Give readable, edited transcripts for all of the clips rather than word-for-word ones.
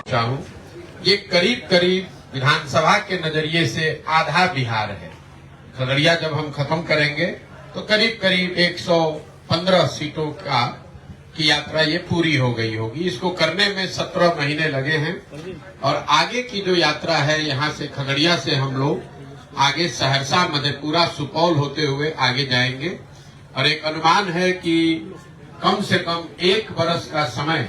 चाहूं, ये करीब करीब विधानसभा के नजरिए से आधा बिहार है। खगड़िया जब हम खत्म करेंगे तो करीब करीब 115 सीटों की यात्रा ये पूरी हो गई होगी। इसको करने में 17 महीने लगे हैं और आगे की जो यात्रा है यहाँ से खगड़िया से हम लोग आगे सहरसा, मधेपुरा, सुपौल होते हुए आगे जाएंगे और एक अनुमान है कि कम से कम 1 वर्ष का समय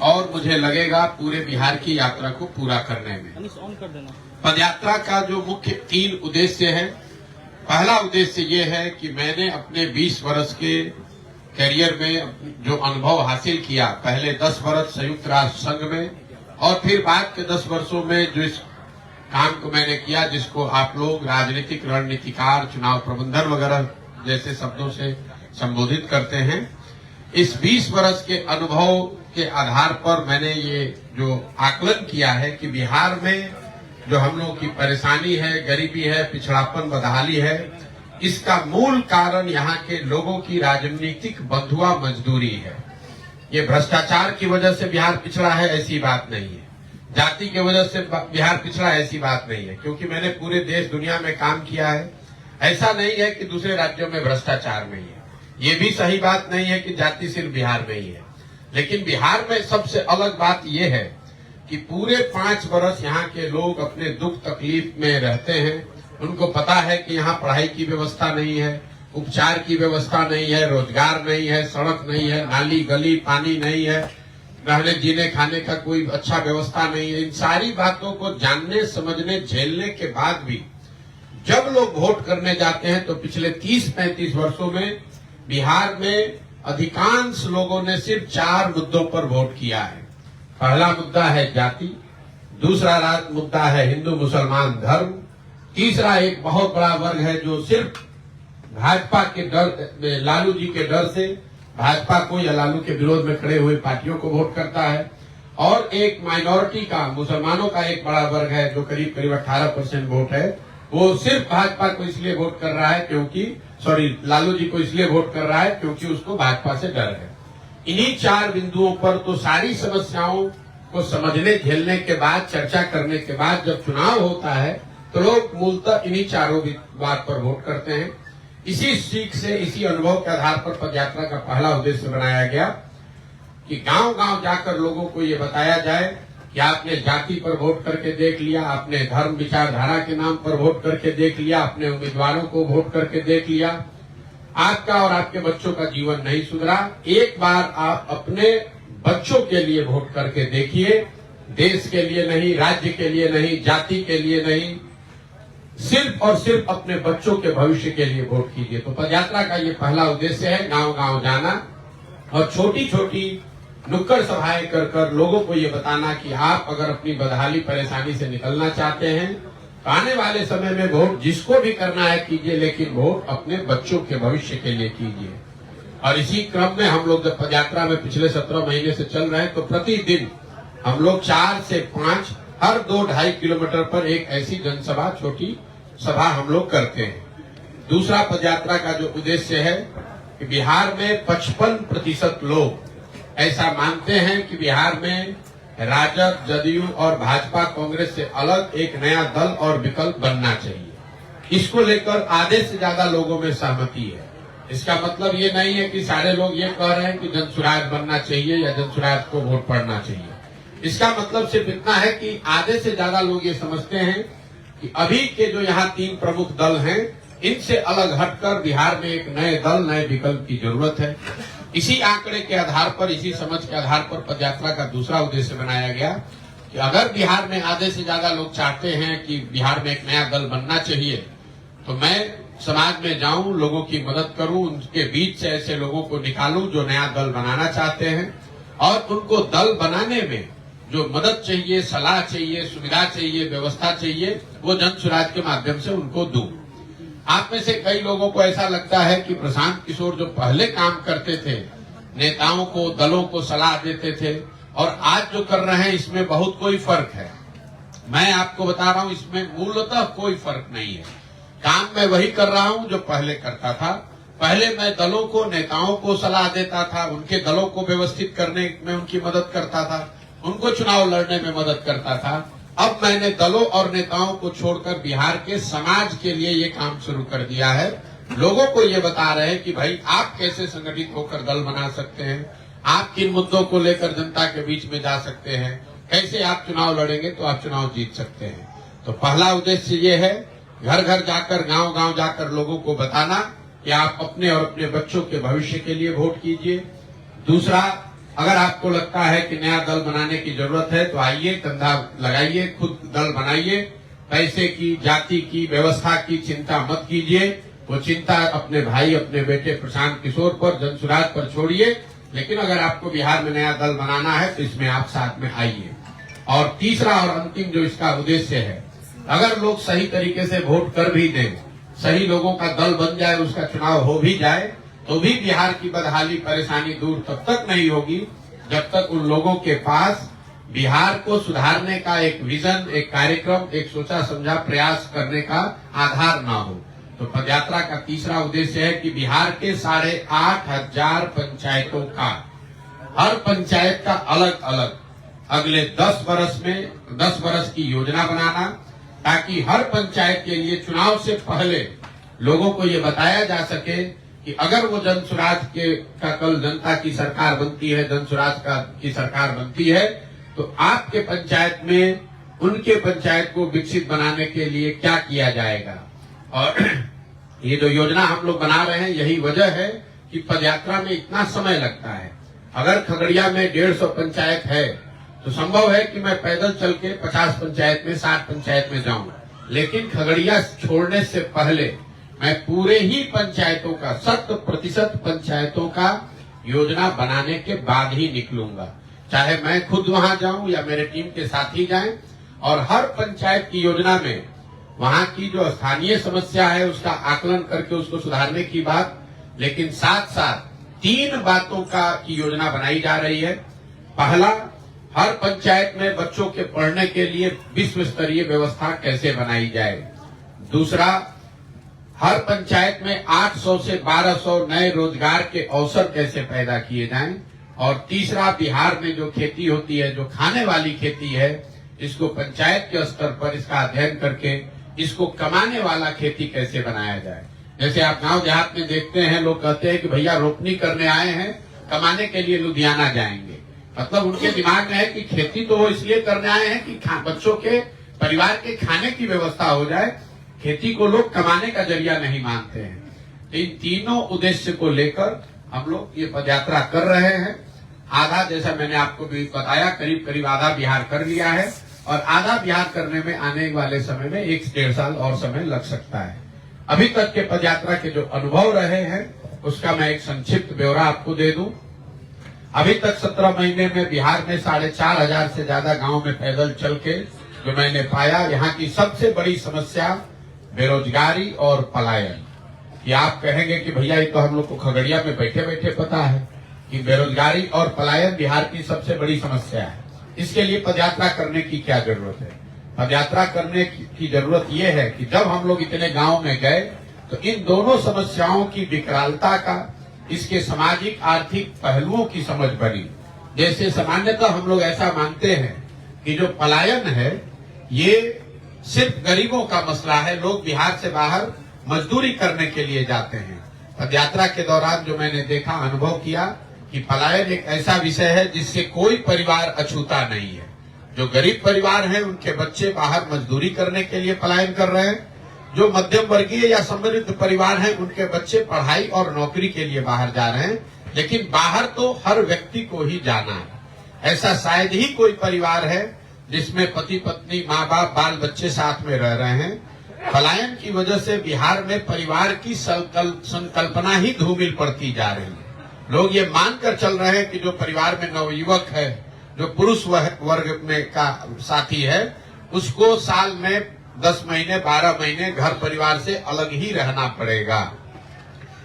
और मुझे लगेगा पूरे बिहार की यात्रा को पूरा करने में। पदयात्रा का जो मुख्य 3 उद्देश्य है, पहला उद्देश्य ये है कि मैंने अपने 20 वर्ष के करियर में जो अनुभव हासिल किया, पहले 10 वर्ष संयुक्त राष्ट्र संघ में और फिर बाद के 10 वर्षों में जो इस काम को मैंने किया, जिसको आप लोग राजनीतिक रणनीतिकार, चुनाव प्रबंधन वगैरह जैसे शब्दों से संबोधित करते हैं, इस 20 वर्ष के अनुभव के आधार पर मैंने ये जो आकलन किया है कि बिहार में जो हम लोग की परेशानी है, गरीबी है, पिछड़ापन, बदहाली है, इसका मूल कारण यहाँ के लोगों की राजनीतिक बंधुआ मजदूरी है। ये भ्रष्टाचार की वजह से बिहार पिछड़ा है ऐसी बात नहीं है, जाति की वजह से बिहार पिछड़ा ऐसी बात नहीं है, क्योंकि मैंने पूरे देश दुनिया में काम किया है। ऐसा नहीं है कि दूसरे राज्यों में भ्रष्टाचार नहीं है, ये भी सही बात नहीं है कि जाति सिर्फ बिहार में ही है, लेकिन बिहार में सबसे अलग बात यह है कि पूरे 5 वर्ष यहाँ के लोग अपने दुख तकलीफ में रहते हैं। उनको पता है कि यहाँ पढ़ाई की व्यवस्था नहीं है, उपचार की व्यवस्था नहीं है, रोजगार नहीं है, सड़क नहीं है, नाली गली पानी नहीं है, रहने जीने खाने का कोई अच्छा व्यवस्था नहीं है। इन सारी बातों को जानने, समझने, झेलने के बाद भी जब लोग वोट करने जाते हैं तो पिछले 30-35 वर्षों में बिहार में अधिकांश लोगों ने सिर्फ 4 मुद्दों पर वोट किया है। पहला मुद्दा है जाति, दूसरा मुद्दा है हिंदू मुसलमान धर्म, तीसरा एक बहुत बड़ा वर्ग है जो सिर्फ भाजपा के डर, लालू जी के डर से भाजपा को या लालू के विरोध में खड़े हुए पार्टियों को वोट करता है, और एक माइनॉरिटी का, मुसलमानों का एक बड़ा वर्ग है जो करीब करीब 18% वोट है, वो सिर्फ भाजपा को इसलिए वोट कर रहा है क्योंकि लालू जी को इसलिए वोट कर रहा है क्योंकि उसको भाजपा से डर है। इन्हीं 4 बिंदुओं पर तो सारी समस्याओं को समझने, झेलने के बाद, चर्चा करने के बाद जब चुनाव होता है तो लोग मूलतः इन्हीं 4 बात पर वोट करते हैं। इसी सीख से, इसी अनुभव के आधार पर पदयात्रा का पहला उद्देश्य बनाया गया कि गांव-गांव जाकर लोगों को ये बताया जाए कि आपने जाति पर वोट करके देख लिया, आपने धर्म विचारधारा के नाम पर वोट करके देख लिया, अपने उम्मीदवारों को वोट करके देख लिया, आपका और आपके बच्चों का जीवन नहीं सुधरा। एक बार आप अपने बच्चों के लिए वोट करके देखिए, देश के लिए नहीं, राज्य के लिए नहीं, जाति के लिए नहीं, सिर्फ और सिर्फ अपने बच्चों के भविष्य के लिए वोट कीजिए। तो पदयात्रा का ये पहला उद्देश्य है, गांव-गांव जाना और छोटी छोटी नुक्कड़ सभाएं कर कर लोगों को ये बताना कि आप अगर अपनी बदहाली परेशानी से निकलना चाहते हैं तो आने वाले समय में वोट जिसको भी करना है कीजिए, लेकिन वोट अपने बच्चों के भविष्य के लिए कीजिए। और इसी क्रम में हम लोग जब पदयात्रा में पिछले 17 महीने से चल रहे हैं तो प्रतिदिन हम लोग 4 से 5 हर 2-2.5 किलोमीटर पर एक ऐसी जनसभा, छोटी सभा हम लोग करते हैं। दूसरा पदयात्रा का जो उद्देश्य है कि बिहार में 55% लोग ऐसा मानते हैं कि बिहार में राजद, जदयू और भाजपा कांग्रेस से अलग एक नया दल और विकल्प बनना चाहिए। इसको लेकर आधे से ज्यादा लोगों में सहमति है। इसका मतलब ये नहीं है कि सारे लोग ये कह रहे हैं कि जनसुराज बनना चाहिए या जनसुराज को वोट पड़ना चाहिए। इसका मतलब सिर्फ इतना है कि आधे से ज्यादा लोग ये समझते हैं कि अभी के जो यहाँ 3 प्रमुख दल हैं, इनसे अलग हटकर बिहार में एक नए दल, नए विकल्प की जरूरत है। इसी आंकड़े के आधार पर, इसी समझ के आधार पर पदयात्रा का दूसरा उद्देश्य बनाया गया कि अगर बिहार में आधे से ज्यादा लोग चाहते हैं कि बिहार में एक नया दल बनना चाहिए, तो मैं समाज में जाऊं, लोगों की मदद करूं, उनके बीच से ऐसे लोगों को निकालूं जो नया दल बनाना चाहते हैं और उनको दल बनाने में जो मदद चाहिए, सलाह चाहिए, सुविधा चाहिए, व्यवस्था चाहिए, वो जनसुराज के माध्यम से उनको दूं। आप में से कई लोगों को ऐसा लगता है कि प्रशांत किशोर जो पहले काम करते थे, नेताओं को, दलों को सलाह देते थे, और आज जो कर रहे हैं इसमें बहुत कोई फर्क है। मैं आपको बता रहा हूं, इसमें मूलतः कोई फर्क नहीं है। काम मैं वही कर रहा हूं जो पहले करता था। पहले मैं दलों को, नेताओं को सलाह देता था, उनके दलों को व्यवस्थित करने में उनकी मदद करता था, उनको चुनाव लड़ने में मदद करता था। अब मैंने दलों और नेताओं को छोड़कर बिहार के समाज के लिए ये काम शुरू कर दिया है। लोगों को ये बता रहे हैं कि भाई आप कैसे संगठित होकर दल बना सकते हैं, आप किन मुद्दों को लेकर जनता के बीच में जा सकते हैं, कैसे आप चुनाव लड़ेंगे तो आप चुनाव जीत सकते हैं। तो पहला उद्देश्य ये है, घर घर जाकर, गांव गांव जाकर लोगों को बताना कि आप अपने और अपने बच्चों के भविष्य के लिए वोट कीजिए। दूसरा, अगर आपको लगता है कि नया दल बनाने की जरूरत है तो आइए, कंधा लगाइए, खुद दल बनाइए। पैसे की, जाति की, व्यवस्था की चिंता मत कीजिए। वो चिंता अपने भाई, अपने बेटे प्रशांत किशोर पर, जनसुराज पर छोड़िए। लेकिन अगर आपको बिहार में नया दल बनाना है तो इसमें आप साथ में आइए। और तीसरा और अंतिम जो इसका उद्देश्य है, अगर लोग सही तरीके से वोट कर भी दें, सही लोगों का दल बन जाए, उसका चुनाव हो भी जाए, तो भी बिहार की बदहाली, परेशानी दूर तब तक नहीं होगी जब तक उन लोगों के पास बिहार को सुधारने का एक विजन, एक कार्यक्रम, एक सोचा समझा प्रयास करने का आधार ना हो। तो पदयात्रा का तीसरा उद्देश्य है कि बिहार के 8,500 पंचायतों का, हर पंचायत का अलग अलग अगले 10 वर्ष में 10 वर्ष की योजना बनाना, ताकि हर पंचायत के लिए चुनाव से पहले लोगों को ये बताया जा सके कि अगर वो जनसुराज का कल जनता की सरकार बनती है, जनसुराज की सरकार बनती है, तो आपके पंचायत में उनके पंचायत को विकसित बनाने के लिए क्या किया जाएगा। और ये जो योजना हम लोग बना रहे हैं, यही वजह है कि पदयात्रा में इतना समय लगता है। अगर खगड़िया में 150 पंचायत है तो संभव है कि मैं पैदल चल के 50 पंचायत में, 60 पंचायत में जाऊं, लेकिन खगड़िया छोड़ने से पहले मैं पूरे ही पंचायतों का, 100% पंचायतों का योजना बनाने के बाद ही निकलूंगा। चाहे मैं खुद वहां जाऊं या मेरे टीम के साथी जाएं, और हर पंचायत की योजना में वहां की जो स्थानीय समस्या है उसका आकलन करके उसको सुधारने की बात, लेकिन साथ साथ 3 बातों की योजना बनाई जा रही है। पहला, हर पंचायत में बच्चों के पढ़ने के लिए विश्व स्तरीय व्यवस्था कैसे बनाई जाए। दूसरा, हर पंचायत में 800 से 1200 नए रोजगार के अवसर कैसे पैदा किए जाएं। और तीसरा, बिहार में जो खेती होती है, जो खाने वाली खेती है, इसको पंचायत के स्तर पर इसका अध्ययन करके इसको कमाने वाला खेती कैसे बनाया जाए। जैसे आप गांव देहात में देखते हैं, लोग कहते हैं कि भैया रोपनी करने आए हैं, कमाने के लिए लुधियाना जाएंगे। मतलब उनके दिमाग में है कि खेती तो वो इसलिए करने आए हैं कि बच्चों के, परिवार के खाने की व्यवस्था हो जाए। खेती को लोग कमाने का जरिया नहीं मानते हैं। इन तीनों उद्देश्य को लेकर हम लोग ये पदयात्रा कर रहे हैं। आधा, जैसा मैंने आपको भी बताया, करीब करीब आधा बिहार कर लिया है, और आधा बिहार करने में आने वाले समय में 1 से 1.5 साल और समय लग सकता है। अभी तक के पदयात्रा के जो अनुभव रहे हैं उसका मैं एक संक्षिप्त ब्यौरा आपको दे दूं। अभी तक 17 महीने में बिहार में 4,500 से ज्यादा गांव में पैदल चल के जो मैंने पाया, यहाँ की सबसे बड़ी समस्या बेरोजगारी और पलायन। कि आप कहेंगे कि भैया ये तो हम लोग को खगड़िया में बैठे बैठे पता है कि बेरोजगारी और पलायन बिहार की सबसे बड़ी समस्या है। इसके लिए पदयात्रा करने की क्या जरूरत है? पदयात्रा करने की जरूरत यह है कि जब हम लोग इतने गांव में गए तो इन दोनों समस्याओं की विकरालता का, इसके सामाजिक आर्थिक पहलुओं की समझ बनी। जैसे सामान्यतः हम लोग ऐसा मानते हैं कि जो पलायन है ये सिर्फ गरीबों का मसला है, लोग बिहार से बाहर मजदूरी करने के लिए जाते हैं। पदयात्रा के दौरान जो मैंने देखा, अनुभव किया कि पलायन एक ऐसा विषय है जिससे कोई परिवार अछूता नहीं है। जो गरीब परिवार हैं उनके बच्चे बाहर मजदूरी करने के लिए पलायन कर रहे हैं। जो मध्यम वर्गीय या समृद्ध परिवार हैं उनके बच्चे पढ़ाई और नौकरी के लिए बाहर जा रहे हैं। लेकिन बाहर तो हर व्यक्ति को ही जाना है। ऐसा शायद ही कोई परिवार है जिसमें पति पत्नी, माँ बाप, बाल बच्चे साथ में रह रहे हैं। पलायन की वजह से बिहार में परिवार की संकल्पना ही धूमिल पड़ती जा रही है। लोग ये मानकर चल रहे हैं कि जो परिवार में नवयुवक है, जो पुरुष वर्ग में का साथी है, उसको साल में 10 महीने 12 महीने घर परिवार से अलग ही रहना पड़ेगा।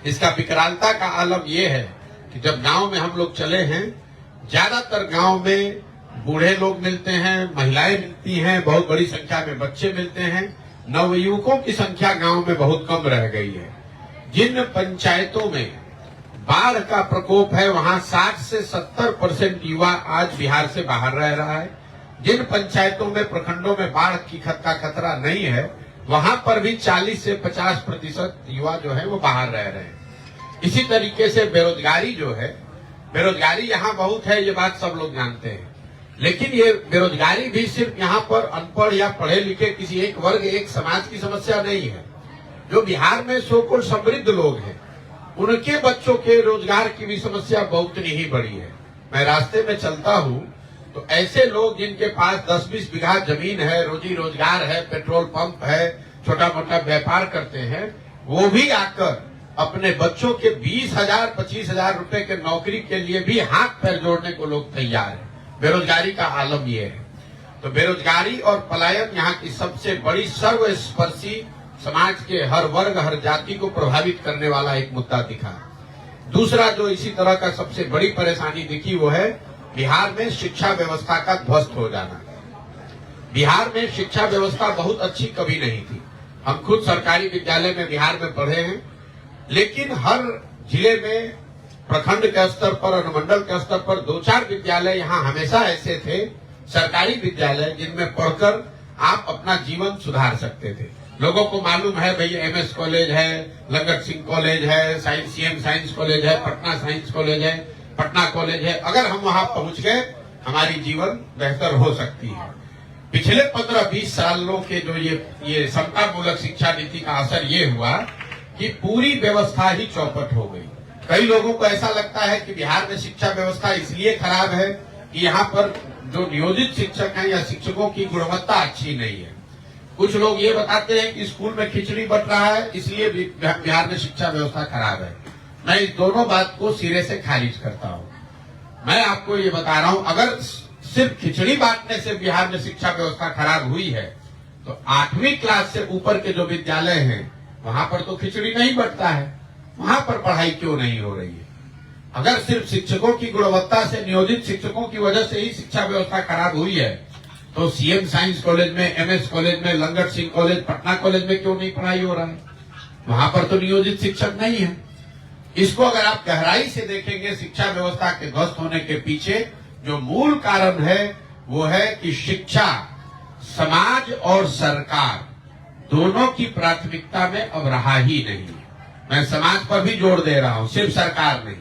इसका विकरालता का आलम यह है कि जब गांव में हम लोग चले हैं, ज्यादातर गांव में बूढ़े लोग मिलते हैं, महिलाएं मिलती हैं, बहुत बड़ी संख्या में बच्चे मिलते हैं। नवयुवकों की संख्या गांव में बहुत कम रह गई है। जिन पंचायतों में बाढ़ का प्रकोप है, वहां 60 से 70% युवा आज बिहार से बाहर रह रहा है। जिन पंचायतों में, प्रखंडों में बाढ़ की का खतरा नहीं है, वहां पर भी 40 से 50% युवा जो है वो बाहर रह रहे हैं। इसी तरीके से बेरोजगारी जो है, बेरोजगारी यहाँ बहुत है, ये बात सब लोग जानते हैं। लेकिन ये बेरोजगारी भी सिर्फ यहाँ पर अनपढ़ या पढ़े लिखे किसी एक वर्ग, एक समाज की समस्या नहीं है। जो बिहार में सो-कॉल्ड समृद्ध लोग हैं, उनके बच्चों के रोजगार की भी समस्या बहुत ही बड़ी है। मैं रास्ते में चलता हूँ तो ऐसे लोग जिनके पास 10-20 बीघा जमीन है, रोजी रोजगार है, पेट्रोल पंप है, छोटा मोटा व्यापार करते हैं, वो भी आकर अपने बच्चों के 20,000-25,000 रुपए के नौकरी के लिए भी हाथ पैर जोड़ने को लोग तैयार हैं। बेरोजगारी का आलम ये है। तो बेरोजगारी और पलायन यहाँ की सबसे बड़ी सर्वस्पर्शी, समाज के हर वर्ग, हर जाति को प्रभावित करने वाला एक मुद्दा दिखा। दूसरा जो इसी तरह का सबसे बड़ी परेशानी दिखी वो है बिहार में शिक्षा व्यवस्था का ध्वस्त हो जाना। बिहार में शिक्षा व्यवस्था बहुत अच्छी कभी नहीं थी। हम खुद सरकारी विद्यालय में बिहार में पढ़े हैं, लेकिन हर जिले में, प्रखंड के स्तर पर, अनुमंडल के स्तर पर 2-4 विद्यालय यहाँ हमेशा ऐसे थे, सरकारी विद्यालय, जिनमें पढ़कर आप अपना जीवन सुधार सकते थे। लोगों को मालूम है भाई MS कॉलेज है, लंगट सिंह कॉलेज है, CM साइंस कॉलेज है, पटना साइंस कॉलेज है, पटना कॉलेज है। अगर हम वहां पहुंच गए, हमारी जीवन बेहतर हो सकती है। पिछले 15-20 सालों के जो ये समतामूलक शिक्षा नीति का असर ये हुआ कि पूरी व्यवस्था ही चौपट हो गई। कई लोगों को ऐसा लगता है कि बिहार में शिक्षा व्यवस्था इसलिए खराब है कि यहाँ पर जो नियोजित शिक्षक हैं या शिक्षकों की गुणवत्ता अच्छी नहीं है। कुछ लोग ये बताते हैं कि स्कूल में खिचड़ी बंट रहा है, इसलिए बिहार में शिक्षा व्यवस्था खराब है। मैं इस दोनों बात को सिरे से खारिज करता हूँ। मैं आपको ये बता रहा हूँ, अगर सिर्फ खिचड़ी बांटने से बिहार में शिक्षा व्यवस्था खराब हुई है, तो 8वीं क्लास से ऊपर के जो विद्यालय हैं, वहां पर तो खिचड़ी नहीं बंटता है। वहां पर पढ़ाई क्यों नहीं हो रही है? अगर सिर्फ शिक्षकों की गुणवत्ता से, नियोजित शिक्षकों की वजह से ही शिक्षा व्यवस्था खराब हुई है, तो CM साइंस कॉलेज में, MS कॉलेज में, लंगट सिंह कॉलेज, पटना कॉलेज में क्यों नहीं पढ़ाई हो रहा है? वहां पर तो नियोजित शिक्षक नहीं है। इसको अगर आप गहराई से देखेंगे, शिक्षा व्यवस्था के ध्वस्त होने के पीछे जो मूल कारण है वो है कि शिक्षा समाज और सरकार दोनों की प्राथमिकता में अब रहा ही नहीं। मैं समाज पर भी जोर दे रहा हूं, सिर्फ सरकार नहीं,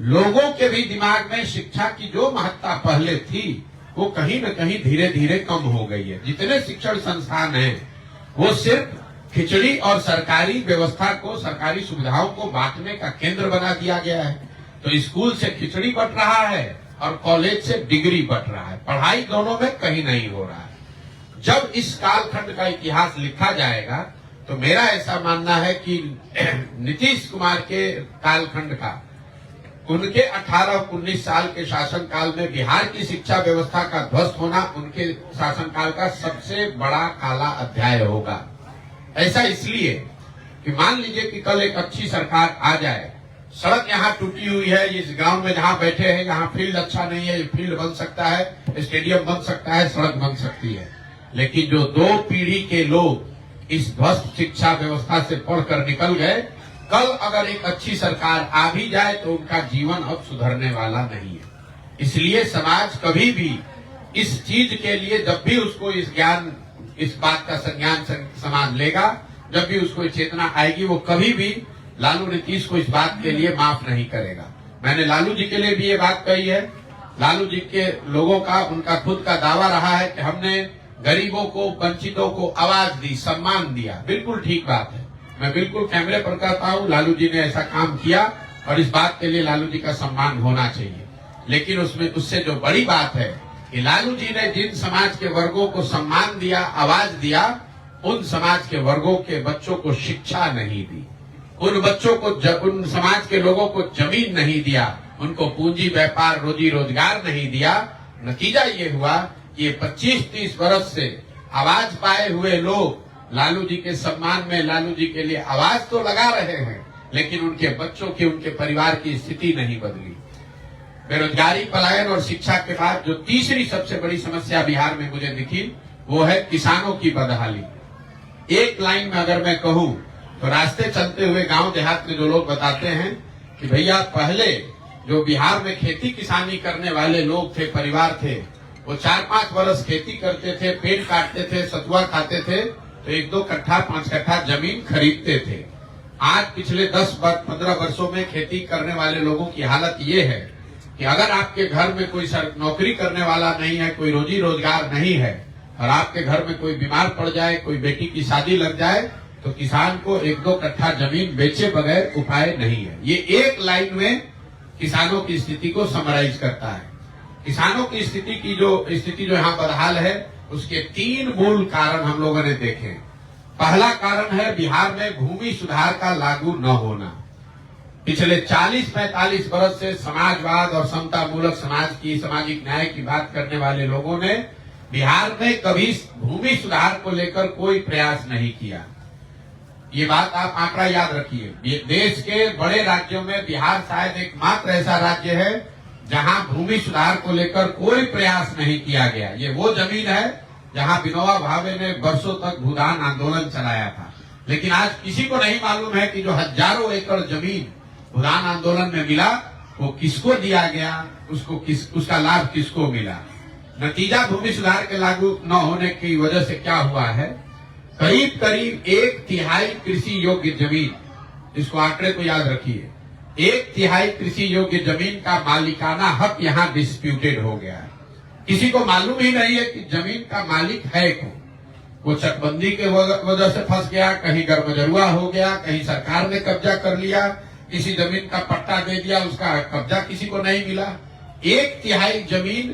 लोगों के भी दिमाग में शिक्षा की जो महत्ता पहले थी वो कहीं न कहीं धीरे धीरे कम हो गई है। जितने शिक्षण संस्थान हैं वो सिर्फ खिचड़ी और सरकारी व्यवस्था को, सरकारी सुविधाओं को बांटने का केंद्र बना दिया गया है। तो स्कूल से खिचड़ी बंट रहा है और कॉलेज से डिग्री बंट रहा है, पढ़ाई दोनों में कहीं नहीं हो रहा है। जब इस कालखंड का इतिहास लिखा जाएगा तो मेरा ऐसा मानना है कि नीतीश कुमार के कालखंड का, उनके 18-19 साल के शासनकाल में बिहार की शिक्षा व्यवस्था का ध्वस्त होना उनके शासनकाल का सबसे बड़ा काला अध्याय होगा। ऐसा इसलिए कि मान लीजिए कि कल एक अच्छी सरकार आ जाए, सड़क यहाँ टूटी हुई है, इस गांव में जहाँ बैठे हैं यहाँ फील्ड अच्छा नहीं है, ये फील्ड बन सकता है, स्टेडियम बन सकता है, सड़क बन सकती है। लेकिन जो 2 पीढ़ी के लोग इस ध्वस्त शिक्षा व्यवस्था से पढ़कर निकल गए, कल अगर एक अच्छी सरकार आ भी जाए तो उनका जीवन अब सुधरने वाला नहीं है। इसलिए समाज कभी भी इस चीज के लिए, जब भी उसको इस बात का संज्ञान समाज लेगा, जब भी उसको चेतना आएगी, वो कभी भी लालू नीतीश को इस बात के लिए माफ नहीं करेगा। मैंने लालू जी के लिए भी ये बात कही है। लालू जी के लोगों का, उनका खुद का दावा रहा है कि हमने गरीबों को, वंचितों को आवाज दी, सम्मान दिया। बिल्कुल ठीक बात है, मैं बिल्कुल कैमरे पर कहता हूँ, लालू जी ने ऐसा काम किया और इस बात के लिए लालू जी का सम्मान होना चाहिए। लेकिन उससे जो बड़ी बात है कि लालू जी ने जिन समाज के वर्गों को सम्मान दिया, आवाज दिया, उन समाज के वर्गों के बच्चों को शिक्षा नहीं दी, उन बच्चों को, उन समाज के लोगों को जमीन नहीं दिया, उनको पूंजी, व्यापार, रोजी रोजगार नहीं दिया। नतीजा ये हुआ कि ये 25-30 वर्ष से आवाज पाए हुए लोग लालू जी के सम्मान में, लालू जी के लिए आवाज तो लगा रहे हैं, लेकिन उनके बच्चों की, उनके परिवार की स्थिति नहीं बदली। बेरोजगारी, पलायन और शिक्षा के बाद जो तीसरी सबसे बड़ी समस्या बिहार में मुझे दिखी वो है किसानों की बदहाली। एक लाइन में अगर मैं कहूं तो रास्ते चलते हुए गांव देहात में जो लोग बताते हैं कि भैया पहले जो बिहार में खेती किसानी करने वाले लोग थे, परिवार थे, वो 4-5 वर्ष खेती करते थे, पेट काटते थे, सतुआ खाते थे, तो 1-2 कट्ठा 5 कट्ठा जमीन खरीदते थे। आज पिछले 10-15 वर्षों में खेती करने वाले लोगों की हालत ये है कि अगर आपके घर में कोई नौकरी करने वाला नहीं है, कोई रोजी रोजगार नहीं है, और आपके घर में कोई बीमार पड़ जाए, कोई बेटी की शादी लग जाए, तो किसान को 1-2 कट्ठा जमीन बेचे बगैर उपाय नहीं है। ये एक लाइन में किसानों की स्थिति को समराइज करता है। किसानों की स्थिति जो यहाँ बदहाल है, उसके 3 मूल कारण हम लोगों ने देखे। पहला कारण है बिहार में भूमि सुधार का लागू न होना। पिछले 40-45 वर्ष से समाजवाद और समता मूलक सामाजिक न्याय की बात करने वाले लोगों ने बिहार में कभी भूमि सुधार को लेकर कोई प्रयास नहीं किया। ये बात आप आंकड़ा याद रखिए। देश के बड़े राज्यों में बिहार शायद एकमात्र ऐसा राज्य है जहां भूमि सुधार को लेकर कोई प्रयास नहीं किया गया। ये वो जमीन है जहां विनोबा भावे ने वर्षों तक भूदान आंदोलन चलाया था, लेकिन आज किसी को नहीं मालूम है कि जो हजारों एकड़ जमीन भूदान आंदोलन में मिला, वो किसको दिया गया, उसका लाभ किसको मिला। नतीजा भूमि सुधार के लागू न होने की वजह से क्या हुआ है, करीब 1/3 कृषि योग्य जमीन, इसको आंकड़े को याद रखिए, 1/3 कृषि योग्य जमीन का मालिकाना हक यहाँ डिस्प्यूटेड हो गया है। किसी को मालूम ही नहीं है कि जमीन का मालिक है कौन। वो चकबंदी के वजह से फंस गया, कहीं गरमजरुआ हो गया, कहीं सरकार ने कब्जा कर लिया, किसी जमीन का पट्टा दे दिया, उसका कब्जा किसी को नहीं मिला। 1/3 जमीन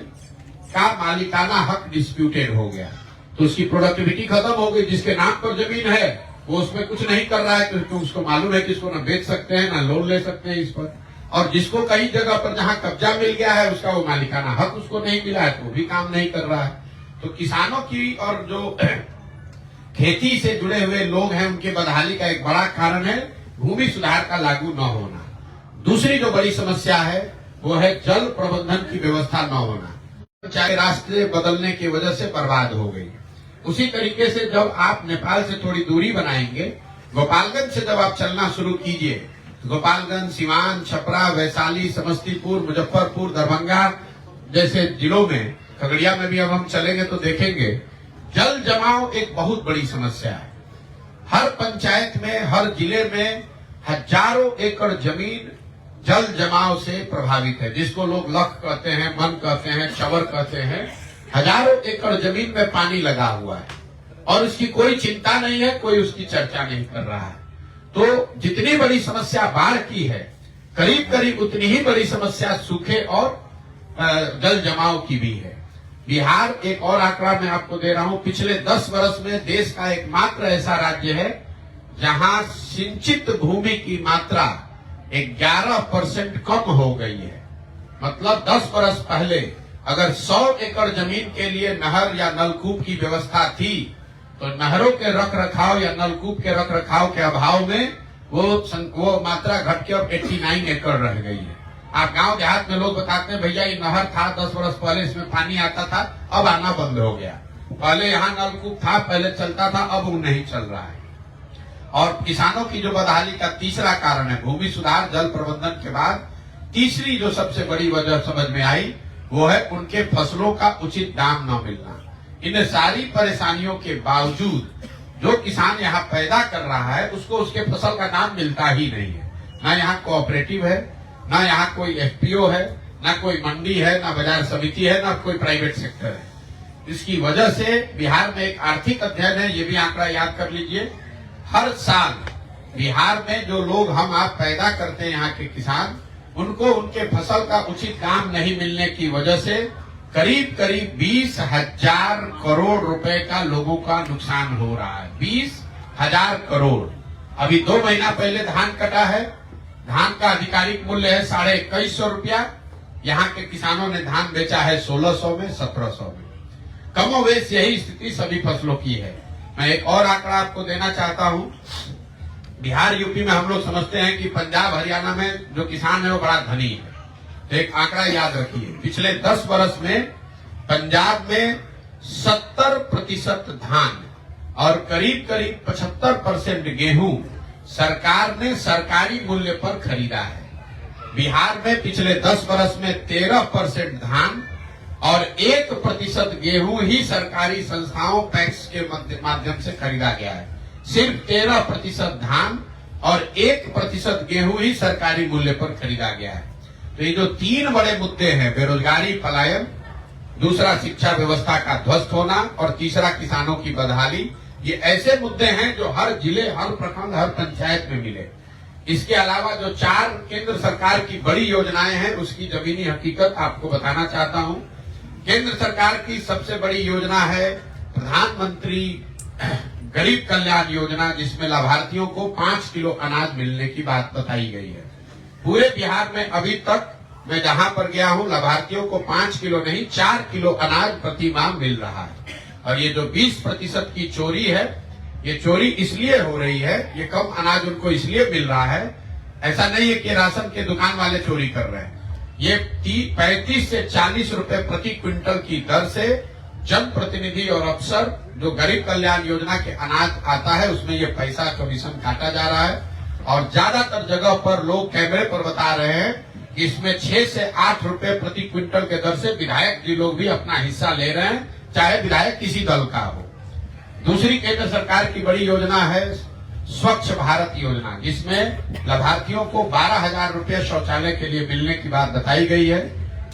का मालिकाना हक डिस्प्यूटेड हो गया, तो उसकी प्रोडक्टिविटी खत्म हो गई। जिसके नाम पर जमीन है वो उसमें कुछ नहीं कर रहा है, क्योंकि उसको मालूम है कि इसको न बेच सकते हैं, न लोन ले सकते हैं इस पर। और जिसको कई जगह पर जहां कब्जा मिल गया है, उसका वो मालिकाना हक उसको नहीं मिला है, तो वो भी काम नहीं कर रहा है। तो किसानों की और जो खेती से जुड़े हुए लोग हैं, उनके बदहाली का एक बड़ा कारण है भूमि सुधार का लागू न होना। दूसरी जो बड़ी समस्या है वो है जल प्रबंधन की व्यवस्था न होना। चाहे रास्ते बदलने की वजह से बर्बाद हो गई। उसी तरीके से जब आप नेपाल से थोड़ी दूरी बनाएंगे, गोपालगंज से जब आप चलना शुरू कीजिए, गोपालगंज, सिवान, छपरा, वैशाली, समस्तीपुर, मुजफ्फरपुर, दरभंगा जैसे जिलों में, खगड़िया में भी अब हम चलेंगे तो देखेंगे जल जमाव एक बहुत बड़ी समस्या है। हर पंचायत में, हर जिले में हजारों एकड़ जमीन जल जमाव से प्रभावित है, जिसको लोग लख कहते हैं, मन कहते हैं, चवर कहते हैं। हजारों एकड़ जमीन में पानी लगा हुआ है और उसकी कोई चिंता नहीं है, कोई उसकी चर्चा नहीं कर रहा है। तो जितनी बड़ी समस्या बाढ़ की है, करीब करीब उतनी ही बड़ी समस्या सूखे और जल जमाव की भी है। बिहार, एक और आंकड़ा मैं आपको दे रहा हूं, पिछले 10 वर्ष में देश का एकमात्र ऐसा राज्य है जहां सिंचित भूमि की मात्रा 11% कम हो गई है। मतलब 10 वर्ष पहले अगर 100 एकड़ जमीन के लिए नहर या नलकूप की व्यवस्था थी, तो नहरों के रखरखाव या नलकूप के रखरखाव के अभाव में वो मात्रा घट के अब 89 एकड़ रह गई है। आप गांव देहात में लोग बताते हैं भैया ये नहर था, 10 वर्ष पहले इसमें पानी आता था, अब आना बंद हो गया। पहले यहाँ नलकूप था, पहले चलता था, अब वो नहीं चल रहा है। और किसानों की जो बदहाली का तीसरा कारण है भूमि सुधार, जल प्रबंधन के बाद तीसरी जो सबसे बड़ी वजह समझ में आई वो है उनके फसलों का उचित दाम न मिलना। इन सारी परेशानियों के बावजूद जो किसान यहाँ पैदा कर रहा है, उसको उसके फसल का दाम मिलता ही नहीं है। ना यहाँ कोऑपरेटिव है, ना यहाँ कोई एफपीओ है, ना कोई मंडी है, ना बाजार समिति है, ना कोई प्राइवेट सेक्टर है। इसकी वजह से बिहार में एक आर्थिक अध्ययन है, ये भी आंकड़ा याद कर लीजिए, हर साल बिहार में जो लोग हम आप पैदा करते हैं यहाँ के किसान, उनको उनके फसल का उचित दाम नहीं मिलने की वजह से करीब करीब 20,000 करोड़ रुपए का लोगों का नुकसान हो रहा है। 20,000 करोड़। अभी 2 महीना पहले धान कटा है, धान का आधिकारिक मूल्य है 21,500 रुपया। यहाँ के किसानों ने धान बेचा है 1600 में, 1700 में। कमोवेश यही स्थिति सभी फसलों की है। मैं एक और आंकड़ा आपको देना चाहता हूं। बिहार, यूपी में हम लोग समझते हैं कि पंजाब, हरियाणा में जो किसान है वो बड़ा धनी है। तो एक आंकड़ा याद रखिए, पिछले 10 वर्ष में पंजाब में 70% धान और करीब करीब 75% गेहूं सरकार ने सरकारी मूल्य पर खरीदा है। बिहार में पिछले 10 वर्ष में 13% धान और 1% गेहूं ही सरकारी संस्थाओं पैक्स के माध्यम से खरीदा गया है। सिर्फ 13% धान और 1% गेहूं ही सरकारी मूल्य पर खरीदा गया है। तो ये जो 3 बड़े मुद्दे हैं, बेरोजगारी, पलायन, दूसरा शिक्षा व्यवस्था का ध्वस्त होना और तीसरा किसानों की बदहाली, ये ऐसे मुद्दे हैं जो हर जिले, हर प्रखंड, हर पंचायत में मिले। इसके अलावा जो 4 केंद्र सरकार की बड़ी योजनाएं हैं, उसकी जमीनी हकीकत आपको बताना चाहता हूं। केंद्र सरकार की सबसे बड़ी योजना है प्रधानमंत्री गरीब कल्याण योजना, जिसमें लाभार्थियों को 5 किलो अनाज मिलने की बात बताई गई है। पूरे बिहार में अभी तक मैं जहां पर गया हूं, लाभार्थियों को 5 किलो नहीं 4 किलो अनाज प्रति माह मिल रहा है। और ये जो 20% की चोरी है, ये चोरी इसलिए हो रही है, ये कम अनाज उनको इसलिए मिल रहा है, ऐसा नहीं है कि राशन के दुकान वाले चोरी कर रहे हैं। ये 35 से 40 रुपए प्रति क्विंटल की दर से जनप्रतिनिधि और अफसर जो गरीब कल्याण योजना के अनाज आता है, उसमें ये पैसा कमीशन काटा जा रहा है। और ज्यादातर जगह पर लोग कैमरे पर बता रहे हैं कि इसमें 6 से 8 रुपए प्रति क्विंटल के दर से विधायक जी लोग भी अपना हिस्सा ले रहे हैं, चाहे विधायक किसी दल का हो। दूसरी केंद्र सरकार की बड़ी योजना है स्वच्छ भारत योजना, जिसमें लाभार्थियों को 12,000 रुपये शौचालय के लिए मिलने की बात बताई गई है।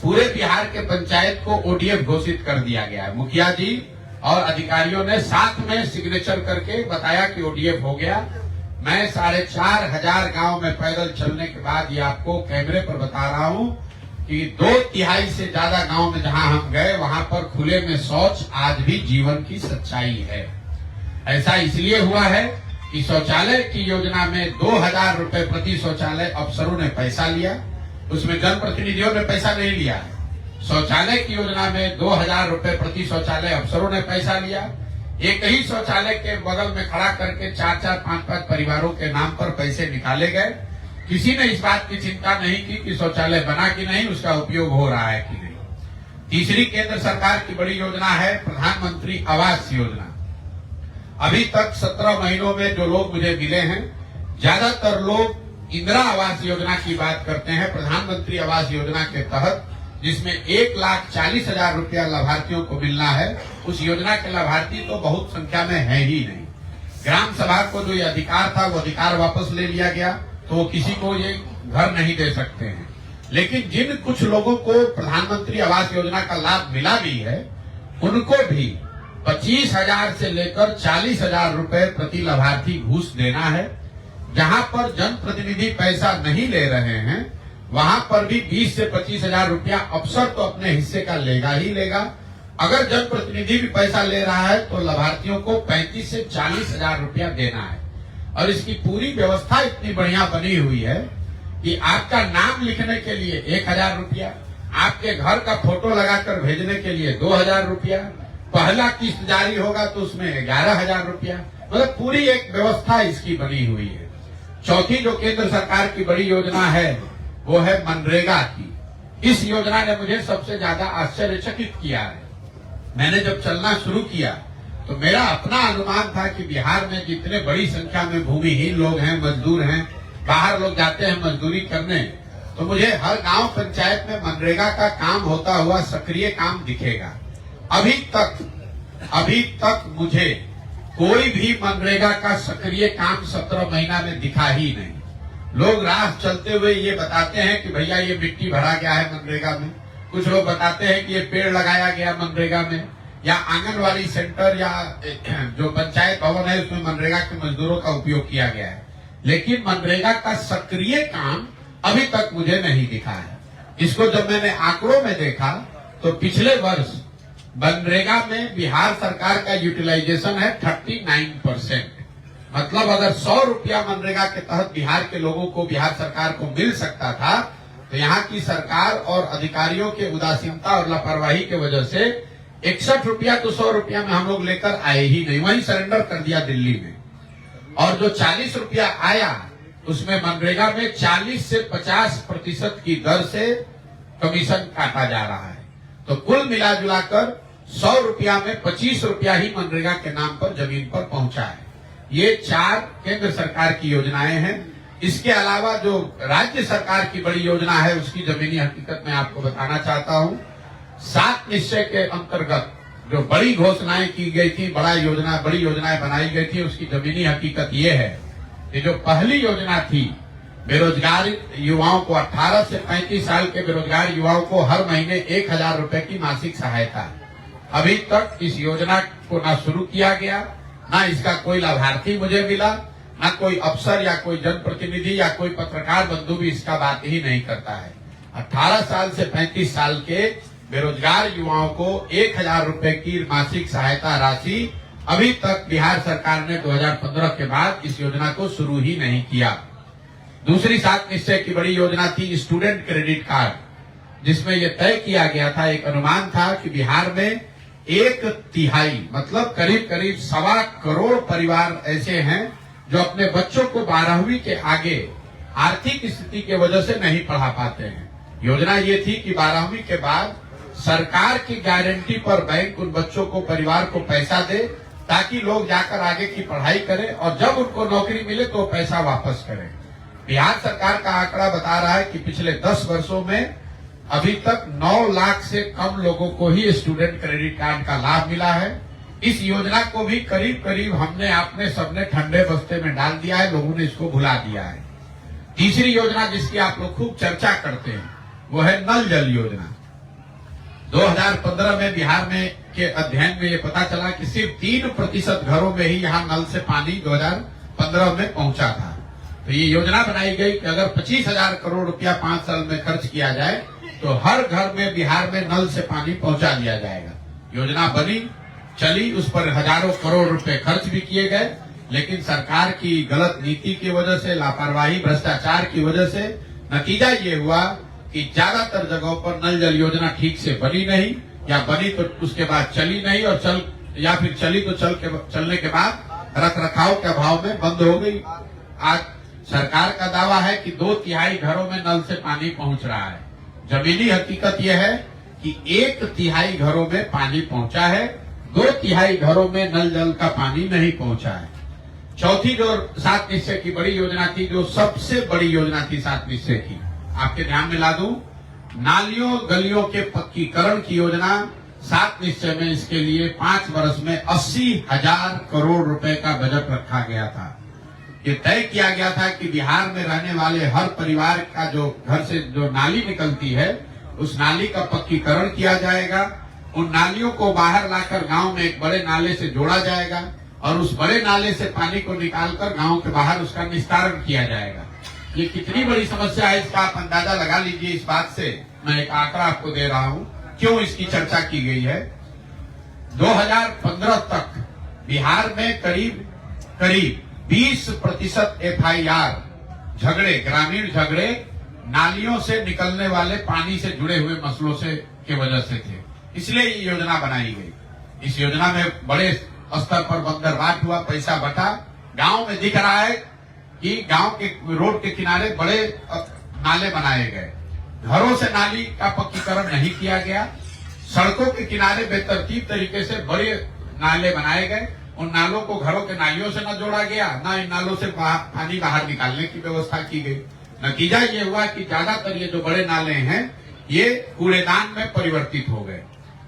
पूरे बिहार के पंचायत को ओडीएफ घोषित कर दिया गया है। मुखिया जी और अधिकारियों ने साथ में सिग्नेचर करके बताया कि ओडीएफ हो गया। मैं 4,500 गांव में पैदल चलने के बाद ये आपको कैमरे पर बता रहा हूं कि 2/3 से ज्यादा गांव में जहां हम गए, वहां पर खुले में शौच आज भी जीवन की सच्चाई है। ऐसा इसलिए हुआ है कि शौचालय की योजना में 2,000 रुपए प्रति शौचालय अफसरों ने पैसा लिया, उसमें जनप्रतिनिधियों ने पैसा नहीं लिया है। शौचालय की योजना में 2,000 रुपए प्रति शौचालय अफसरों ने पैसा लिया। एक ही शौचालय के बगल में खड़ा करके 4-4, 5-5 परिवारों के नाम पर पैसे निकाले गए। किसी ने इस बात की चिंता नहीं की कि शौचालय बना कि नहीं, उसका उपयोग हो रहा है कि नहीं। तीसरी केंद्र सरकार की बड़ी योजना है प्रधानमंत्री आवास योजना। अभी तक 17 महीनों में जो लोग मुझे मिले हैं, ज्यादातर लोग इंदिरा आवास योजना की बात करते हैं। प्रधानमंत्री आवास योजना के तहत जिसमें 1,40,000 रुपया लाभार्थियों को मिलना है, उस योजना के लाभार्थी तो बहुत संख्या में है ही नहीं। ग्राम सभा को जो ये अधिकार था, वो अधिकार वापस ले लिया गया, तो किसी को ये घर नहीं दे सकते हैं। लेकिन जिन कुछ लोगों को प्रधानमंत्री आवास योजना का लाभ मिला भी है, उनको भी 25,000 से लेकर 40,000 रुपए प्रति लाभार्थी घूस देना है। जहां पर जनप्रतिनिधि पैसा नहीं ले रहे हैं, वहां पर भी 20 से 25,000 रुपया अफसर तो अपने हिस्से का लेगा ही लेगा। अगर जनप्रतिनिधि भी पैसा ले रहा है तो लाभार्थियों को 35 से 40,000 रुपया देना है। और इसकी पूरी व्यवस्था इतनी बढ़िया बनी हुई है कि आपका नाम लिखने के लिए 1,000 रुपया, आपके घर का फोटो लगाकर भेजने के लिए 2,000 रुपया, पहला किस्त जारी होगा तो उसमें 11,000 रुपया, मतलब पूरी एक व्यवस्था इसकी बनी हुई है। चौथी जो केंद्र सरकार की बड़ी योजना है, वो है मनरेगा की। इस योजना ने मुझे सबसे ज्यादा आश्चर्यचकित किया है। मैंने जब चलना शुरू किया तो मेरा अपना अनुमान था कि बिहार में जितने बड़ी संख्या में भूमिहीन लोग हैं, मजदूर हैं, बाहर लोग जाते हैं मजदूरी करने, तो मुझे हर गांव पंचायत में मनरेगा का काम होता हुआ सक्रिय काम दिखेगा। अभी तक मुझे कोई भी मनरेगा का सक्रिय काम 17 महीना में दिखा ही नहीं। लोग राह चलते हुए ये बताते हैं कि भैया ये मिट्टी भरा गया है मनरेगा में, कुछ लोग बताते हैं कि ये पेड़ लगाया गया मनरेगा में, या आंगनवाड़ी सेंटर या जो पंचायत भवन है उसमें मनरेगा के मजदूरों का उपयोग किया गया है। लेकिन मनरेगा का सक्रिय काम अभी तक मुझे नहीं दिखा है। इसको जब मैंने आंकड़ों में देखा तो पिछले वर्ष मनरेगा में बिहार सरकार का यूटिलाइजेशन है 39%। मतलब अगर 100 रुपया मनरेगा के तहत बिहार के लोगों को, बिहार सरकार को मिल सकता था, तो यहाँ की सरकार और अधिकारियों के उदासीनता और लापरवाही की वजह से 61 रुपया तो 100 रुपया में हम लोग लेकर आए ही नहीं, वहीं सरेंडर कर दिया दिल्ली में। और जो 40 रुपया आया, उसमें मनरेगा में 40 से 50% की दर से कमीशन काटा जा रहा है। तो कुल मिला जुलाकर 100 रुपया में 25 रुपया ही मनरेगा के नाम पर जमीन पर पहुंचा है। ये 4 केंद्र सरकार की योजनाएं हैं। इसके अलावा जो राज्य सरकार की बड़ी योजना है उसकी जमीनी हकीकत मैं आपको बताना चाहता हूं। 7 निश्चय के अंतर्गत जो बड़ी घोषणाएं की गई थी, बड़ी योजनाएं बनाई गई थी, उसकी जमीनी हकीकत ये है कि जो पहली योजना थी बेरोजगार युवाओं को 18 से 35 साल के बेरोजगार युवाओं को हर महीने 1000 रुपए की मासिक सहायता, अभी तक इस योजना को ना शुरू किया गया, ना इसका कोई लाभार्थी मुझे मिला, ना कोई अफसर या कोई जनप्रतिनिधि या कोई पत्रकार बंधु भी इसका बात ही नहीं करता है। 18 साल से 35 साल के बेरोजगार युवाओं को 1000 रुपए की मासिक सहायता राशि अभी तक बिहार सरकार ने 2015 के बाद इस योजना को शुरू ही नहीं किया। दूसरी 7 निश्चय की बड़ी योजना थी स्टूडेंट क्रेडिट कार्ड, जिसमें यह तय किया गया था, एक अनुमान था कि बिहार में 1/3 मतलब करीब करीब 1.25 करोड़ परिवार ऐसे हैं जो अपने बच्चों को 12वीं के आगे आर्थिक स्थिति के वजह से नहीं पढ़ा पाते हैं। योजना ये थी कि 12वीं के बाद सरकार की गारंटी पर बैंक उन बच्चों को, परिवार को पैसा दे ताकि लोग जाकर आगे की पढ़ाई करें और जब उनको नौकरी मिले तो पैसा वापस करें। बिहार सरकार का आंकड़ा बता रहा है कि पिछले 10 वर्षों में अभी तक 9 लाख से कम लोगों को ही स्टूडेंट क्रेडिट कार्ड का लाभ मिला है। इस योजना को भी करीब करीब हमने आपने सबने ठंडे बस्ते में डाल दिया है, लोगों ने इसको भुला दिया है। तीसरी योजना जिसकी आप लोग खूब चर्चा करते हैं वो है नल जल योजना। 2015 में बिहार में के अध्ययन में ये पता चला कि सिर्फ 3% घरों में ही यहाँ नल से पानी 2015 में पहुंचा था। तो ये योजना बनाई गई कि अगर 25,000 करोड़ रुपया 5 साल में खर्च किया जाए तो हर घर में बिहार में नल से पानी पहुंचा दिया जाएगा। योजना बनी, चली, उस पर हजारों करोड़ रुपए खर्च भी किए गए, लेकिन सरकार की गलत नीति की वजह से, लापरवाही, भ्रष्टाचार की वजह से नतीजा ये हुआ कि ज्यादातर जगहों पर नल जल योजना ठीक से बनी नहीं, या बनी तो उसके बाद चली नहीं, और फिर चली तो चलने के बाद रखरखाव के अभाव में बंद हो गई। आज सरकार का दावा है कि 2/3 घरों में नल से पानी पहुंच रहा है। जमीनी हकीकत यह है कि 1/3 घरों में पानी पहुंचा है, 2/3 घरों में नल जल का पानी नहीं पहुंचा है। चौथी जो 7 निश्चय की बड़ी योजना थी, जो सबसे बड़ी योजना थी 7 निश्चय की, आपके ध्यान में ला दूं, नालियों गलियों के पक्कीकरण की योजना 7 निश्चय में इसके लिए 5 वर्ष में 80,000 करोड़ रुपए का बजट रखा गया था। ये तय किया गया था कि बिहार में रहने वाले हर परिवार का जो घर से जो नाली निकलती है उस नाली का पक्कीकरण किया जाएगा। उन नालियों को बाहर लाकर गांव में एक बड़े नाले से जोड़ा जाएगा और उस बड़े नाले से पानी को निकालकर गांव के बाहर उसका निस्तारण किया जाएगा। ये कितनी बड़ी समस्या है इसका आप अंदाजा लगा लीजिए। इस बात से मैं एक आंकड़ा आपको दे रहा हूं क्यों इसकी चर्चा की गई है। 2015 तक बिहार में करीब 20% FIR झगड़े, ग्रामीण झगड़े नालियों से निकलने वाले पानी से जुड़े हुए मसलों से के वजह से थे, इसलिए ये योजना बनाई गई। इस योजना में बड़े स्तर पर बंदरबाट हुआ, पैसा बटा। गांव में दिख रहा है कि गांव के रोड के किनारे बड़े नाले बनाए गए, घरों से नाली का पक्कीकरण नहीं किया गया। सड़कों के किनारे बेतरतीब तरीके से बड़े नाले बनाए गए, उन नालों को घरों के नालियों से न जोड़ा गया, न इन नालों से पानी बाहर निकालने की व्यवस्था की गई। नतीजा ये हुआ कि ज्यादातर ये जो बड़े नाले हैं ये कूड़ेदान में परिवर्तित हो गए।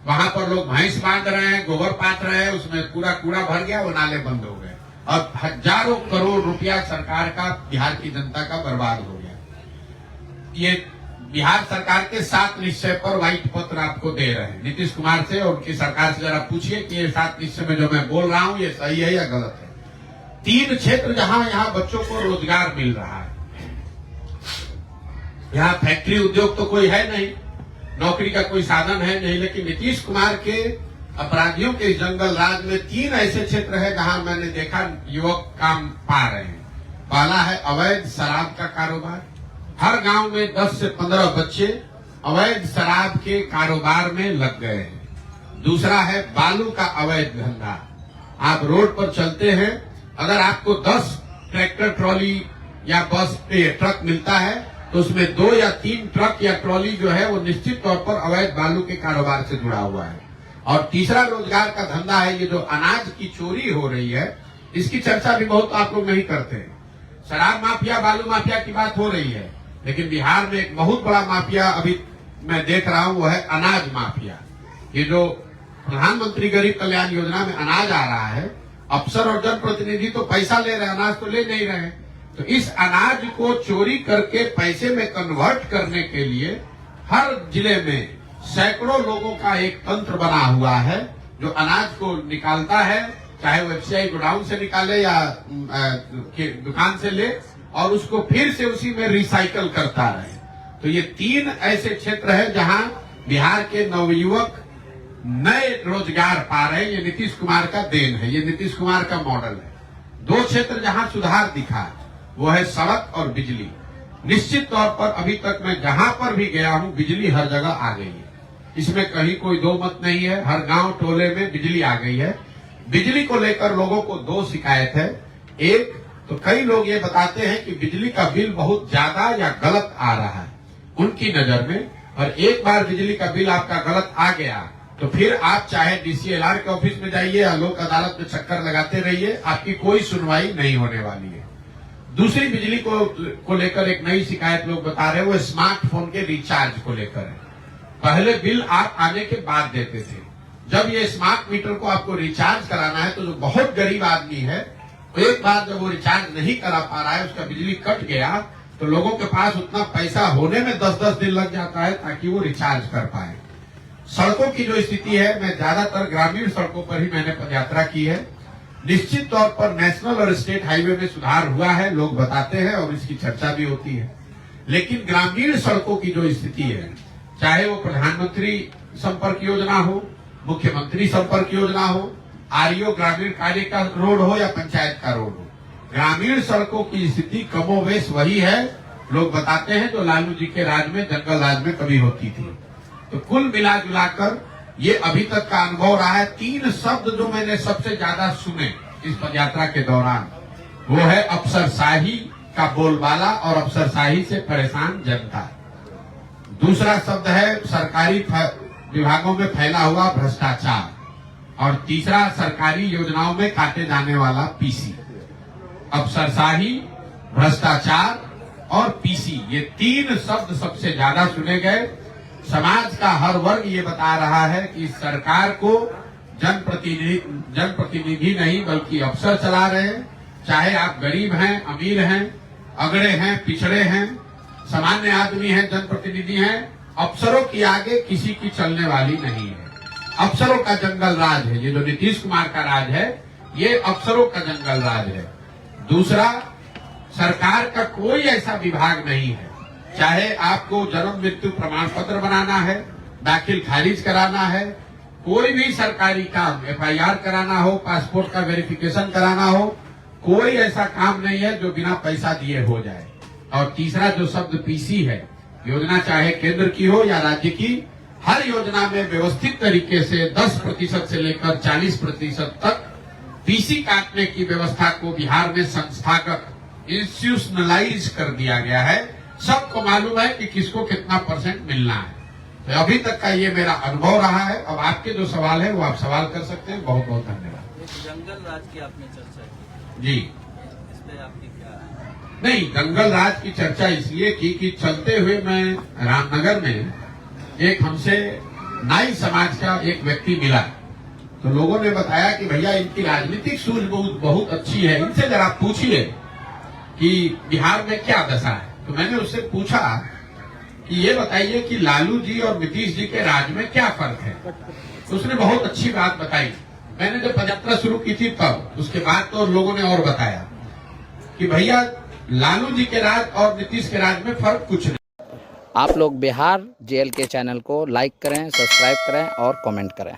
वहां पर लोग भैंस बांध रहे हैं, गोबर पात रहे हैं, उसमें पूरा कूड़ा भर गया, वो नाले बंद हो गए और हजारों करोड़ रुपया सरकार का, बिहार की जनता का बर्बाद हो गया। ये बिहार सरकार के 7 निश्चय पर व्हाइट पत्र आपको दे रहे हैं नीतीश कुमार से, और उनकी सरकार से जरा पूछिए कि ये 7 निश्चय में जो मैं बोल रहा हूं ये सही है या गलत है। 3 क्षेत्र जहां यहाँ बच्चों को रोजगार मिल रहा है, यहाँ फैक्ट्री उद्योग तो कोई है नहीं, नौकरी का कोई साधन है नहीं, लेकिन नीतीश कुमार के अपराधियों के जंगल राज में 3 ऐसे क्षेत्र है जहां मैंने देखा युवक काम पा रहे हैं। पहला है अवैध शराब का कारोबार, हर गांव में 10 से 15 बच्चे अवैध शराब के कारोबार में लग गए हैं। दूसरा है बालू का अवैध धंधा। आप रोड पर चलते हैं, अगर आपको 10 ट्रैक्टर ट्रॉली या बस पे ट्रक मिलता है तो उसमें 2 या 3 ट्रक या ट्रॉली जो है वो निश्चित तौर पर अवैध बालू के कारोबार से जुड़ा हुआ है। और तीसरा रोजगार का धंधा है ये जो अनाज की चोरी हो रही है, इसकी चर्चा भी बहुत आप लोग नहीं करते हैं। शराब माफिया, बालू माफिया की बात हो रही है, लेकिन बिहार में एक बहुत बड़ा माफिया अभी मैं देख रहा हूं, वो है अनाज माफिया। ये जो प्रधानमंत्री गरीब कल्याण योजना में अनाज आ रहा है, अफसर और जनप्रतिनिधि तो पैसा ले रहे हैं, अनाज तो ले नहीं रहे। तो इस अनाज को चोरी करके पैसे में कन्वर्ट करने के लिए हर जिले में सैकड़ों लोगों का एक तंत्र बना हुआ है, जो अनाज को निकालता है, चाहे वो एफसीआई गोडाउन से निकाले या दुकान से ले, और उसको फिर से उसी में रिसाइकल करता रहे। तो ये 3 ऐसे क्षेत्र है जहां बिहार के नवयुवक नए रोजगार पा रहे हैं। ये नीतीश कुमार का देन है, ये नीतीश कुमार का मॉडल है। 2 क्षेत्र जहां सुधार दिखा, वो है सड़क और बिजली। निश्चित तौर पर अभी तक मैं जहां पर भी गया हूं, बिजली हर जगह आ गई है, इसमें कहीं कोई दो मत नहीं है। हर गांव टोले में बिजली आ गई है। बिजली को लेकर लोगों को 2 शिकायत है। एक तो कई लोग ये बताते हैं कि बिजली का बिल बहुत ज्यादा या गलत आ रहा है उनकी नजर में, और एक बार बिजली का बिल आपका गलत आ गया तो फिर आप चाहे डीसीएलआर के ऑफिस में जाइए या लोक अदालत में चक्कर लगाते रहिए, आपकी कोई सुनवाई नहीं होने वाली है। दूसरी बिजली को लेकर एक नई शिकायत लोग बता रहे हैं, वो स्मार्टफोन के रिचार्ज को लेकर है। पहले बिल आप आने के बाद देते थे, जब ये स्मार्ट मीटर को आपको रिचार्ज कराना है तो जो बहुत गरीब आदमी है, एक बार जब वो रिचार्ज नहीं करा पा रहा है, उसका बिजली कट गया, तो लोगों के पास उतना पैसा होने में 10-10 दिन लग जाता है ताकि वो रिचार्ज कर पाए। सड़कों की जो स्थिति है, मैं ज्यादातर ग्रामीण सड़कों पर ही मैंने पदयात्रा की है। निश्चित तौर पर नेशनल और स्टेट हाईवे में सुधार हुआ है, लोग बताते हैं और इसकी चर्चा भी होती है, लेकिन ग्रामीण सड़कों की जो स्थिति है, चाहे वो प्रधानमंत्री संपर्क योजना हो, मुख्यमंत्री संपर्क योजना हो, आरईओ ग्रामीण कार्य का रोड हो या पंचायत का रोड हो, ग्रामीण सड़कों की स्थिति कमोवेश वही है, लोग बताते हैं, जो लालू जी के राज में, जंगल राज में कभी होती थी। तो कुल मिला जुलाकर ये अभी तक का अनुभव रहा है। 3 शब्द जो मैंने सबसे ज्यादा सुने इस पदयात्रा के दौरान, वो है अफसरशाही का बोलबाला और अफसरशाही से परेशान जनता। दूसरा शब्द है सरकारी विभागों में फैला हुआ भ्रष्टाचार, और तीसरा सरकारी योजनाओं में काटे जाने वाला पीसी। अफसरशाही, भ्रष्टाचार और पीसी, ये 3 शब्द सबसे ज्यादा सुने गए। समाज का हर वर्ग ये बता रहा है कि सरकार को जनप्रतिनिधि नहीं बल्कि अफसर चला रहे हैं, चाहे आप गरीब हैं, अमीर हैं, अगड़े हैं, पिछड़े हैं, सामान्य आदमी हैं, जनप्रतिनिधि हैं, अफसरों की आगे किसी की चलने वाली नहीं है। अफसरों का जंगल राज है, ये जो नीतीश कुमार का राज है, ये अफसरों का जंगल राज है। दूसरा, सरकार का कोई ऐसा विभाग नहीं है, चाहे आपको जन्म मृत्यु प्रमाण पत्र बनाना है, दाखिल खारिज कराना है, कोई भी सरकारी काम, एफआईआर कराना हो, पासपोर्ट का वेरिफिकेशन कराना हो, कोई ऐसा काम नहीं है जो बिना पैसा दिए हो जाए। और तीसरा जो शब्द पीसी है, योजना चाहे केंद्र की हो या राज्य की, हर योजना में व्यवस्थित तरीके से 10% से लेकर 40% तक पीसी काटने की व्यवस्था को बिहार में संस्थागत इंस्टीट्यूशनलाइज कर दिया गया है। सबको मालूम है कि किसको कितना % मिलना है। तो अभी तक का ये मेरा अनुभव रहा है। अब आपके जो सवाल है वो आप सवाल कर सकते हैं। बहुत बहुत धन्यवाद। जंगल राज की आपने चर्चा की जी, इस पे आपकी क्या है? नहीं, जंगल राज की चर्चा इसलिए की कि चलते हुए मैं रामनगर में एक हमसे नाई समाज का एक व्यक्ति मिला, तो लोगों ने बताया कि भैया इनकी राजनीतिक सूझ बहुत अच्छी है, इनसे जरा पूछिए कि बिहार में क्या दशा है। तो मैंने उससे पूछा कि ये बताइए कि लालू जी और नीतीश जी के राज में क्या फर्क है। तो उसने बहुत अच्छी बात बताई। मैंने जब पदयात्रा शुरू की थी तब, उसके बाद तो लोगों ने और बताया कि भैया लालू जी के राज और नीतीश के राज में फर्क कुछ नहीं। आप लोग बिहार जेएल के चैनल को लाइक करें, सब्सक्राइब करें और कमेंट करें।